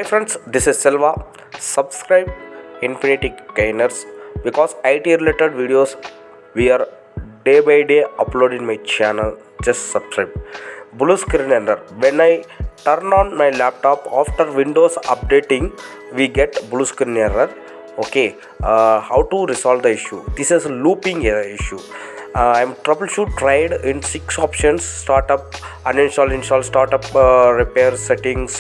friends, this is Selva. Subscribe Infinity Gainers because IT related videos we are day by day uploading my channel. Just subscribe. Blue screen error. When I turn on my laptop after Windows updating, we get blue screen error. Okay, how to resolve the issue? This is a looping error issue. I'm troubleshoot tried in 6 options: startup, uninstall, install, startup, repair, settings,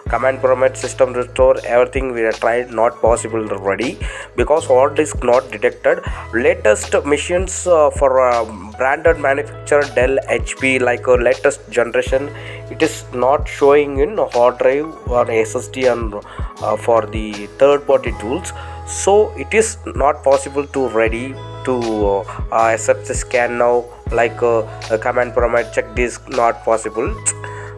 command prompt, system restore. Everything we have tried, not possible already because hard disk not detected. Latest machines for branded manufacturer Dell, HP, like latest generation, it is not showing in hard drive or SSD and for the third party tools. So it is not possible to ready to accept the scan now, like command prompt check disk not possible.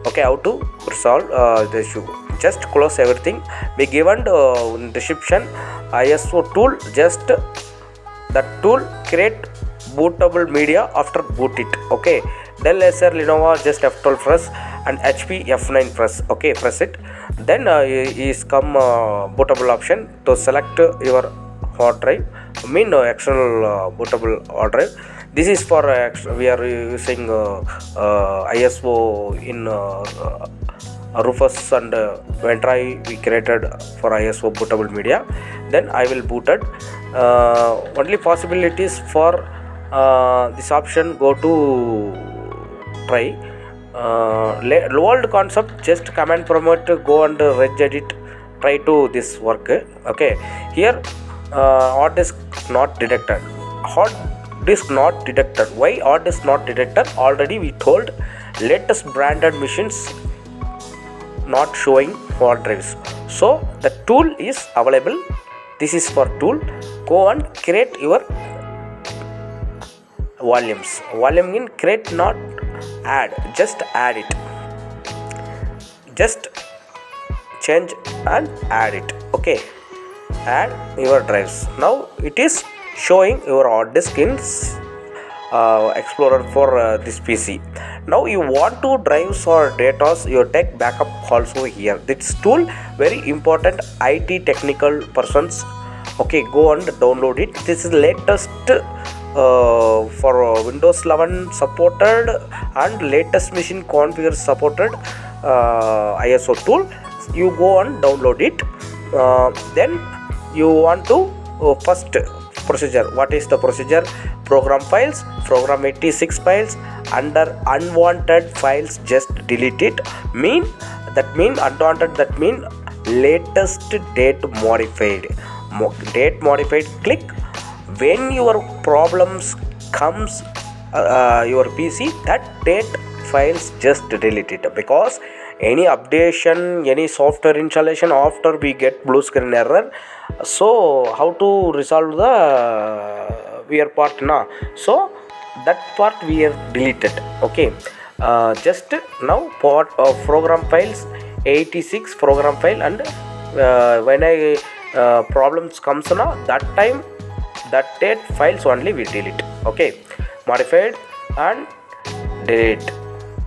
Okay, how to resolve the issue? Just close everything. Be given in description ISO tool. Just that tool create bootable media after boot it. Okay, Dell, Acer, Lenovo just F12 press and HP F9 press. Okay, press it. Then is come bootable option to select your hard drive, external bootable hard drive. This is for we are using ISO in Rufus and Ventry we created for ISO bootable media. Then I will boot it. Only possibilities for this option, go to try old concept, just command prompt, go and regedit, try to this work. Okay, here hard disk not detected. Hard disk not detected. Why hard disk not detected? Already we told latest branded machines not showing hard drives. So the tool is available. This is for tool. Go and create your volumes. Volume in create, not add. Just add it. Just change and add it. Okay, add your drives. Now it is showing your hard disk in Explorer for this PC. Now you want to drives or data, you take backup also here. This tool very important IT technical persons. Okay, go and download it. This is latest for Windows 11 supported and latest machine configure supported ISO tool. You go and download it. Then you want to first procedure. What is the procedure? Program files, program 86 files, under unwanted files just delete it. Unwanted, that mean latest date modified. Date modified, click. When your problems comes your PC, that date files just delete it, because any updation, any software installation after we get blue screen error. So how to resolve the weird part now? So that part we have deleted. Okay, just now part of program files 86 program file, and when I problems comes now, that time that date files only we delete. Okay, modified and delete,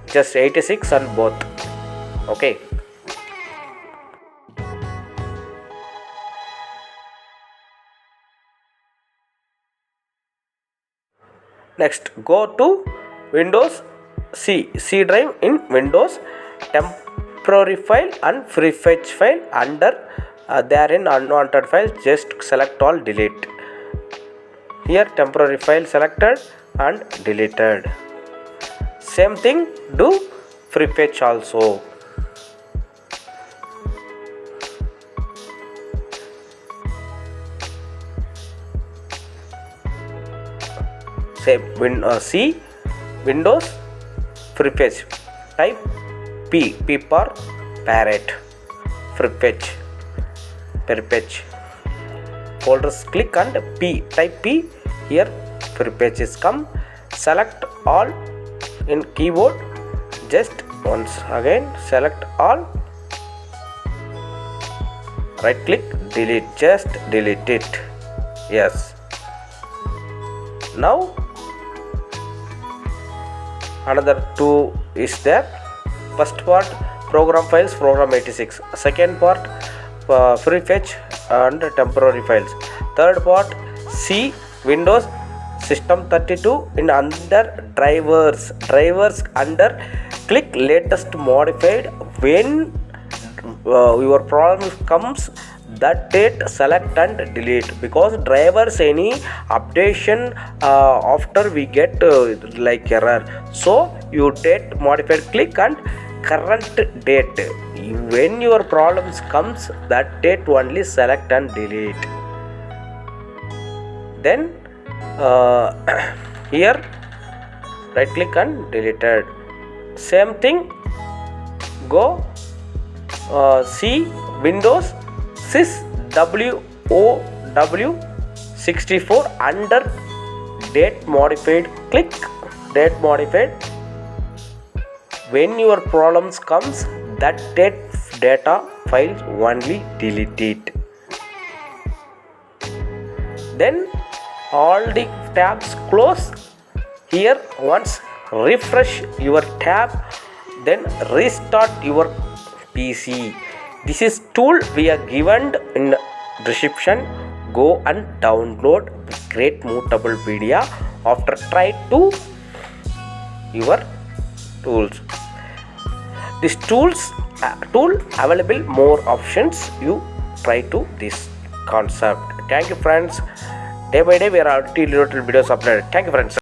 just 86 and both. Okay, next go to Windows C drive in Windows, temporary file and free fetch file. Under there in unwanted files, just select all, delete. Here temporary file selected and deleted. Same thing do free fetch also. Same C Windows free fetch, type P for parrot, free fetch, folders, click and P, type P. Here free fetch is come. Select all in keyboard, just once again select all, right click, delete, just delete it. Yes, now another two is there. First part, program files, program 86. Second part, prefetch and temporary files. Third part, C Windows System 32 in under drivers under click latest modified. When your problem comes, that date select and delete, because drivers any updation after we get like error, so you date modified click and current date. When your problems comes, that date only select and delete. Then here right click and deleted. Same thing, go see Windows sys WOW 64 under date modified, click date modified. When your problems comes, that data file only delete it. Then all the tabs close. Here once refresh your tab, then restart your PC. This is tool we are given in description. Go and download great mutable media after try to your tools. This tool available more options. You try to this concept. Thank you friends. Day by day we are little videos uploaded. Thank you friends.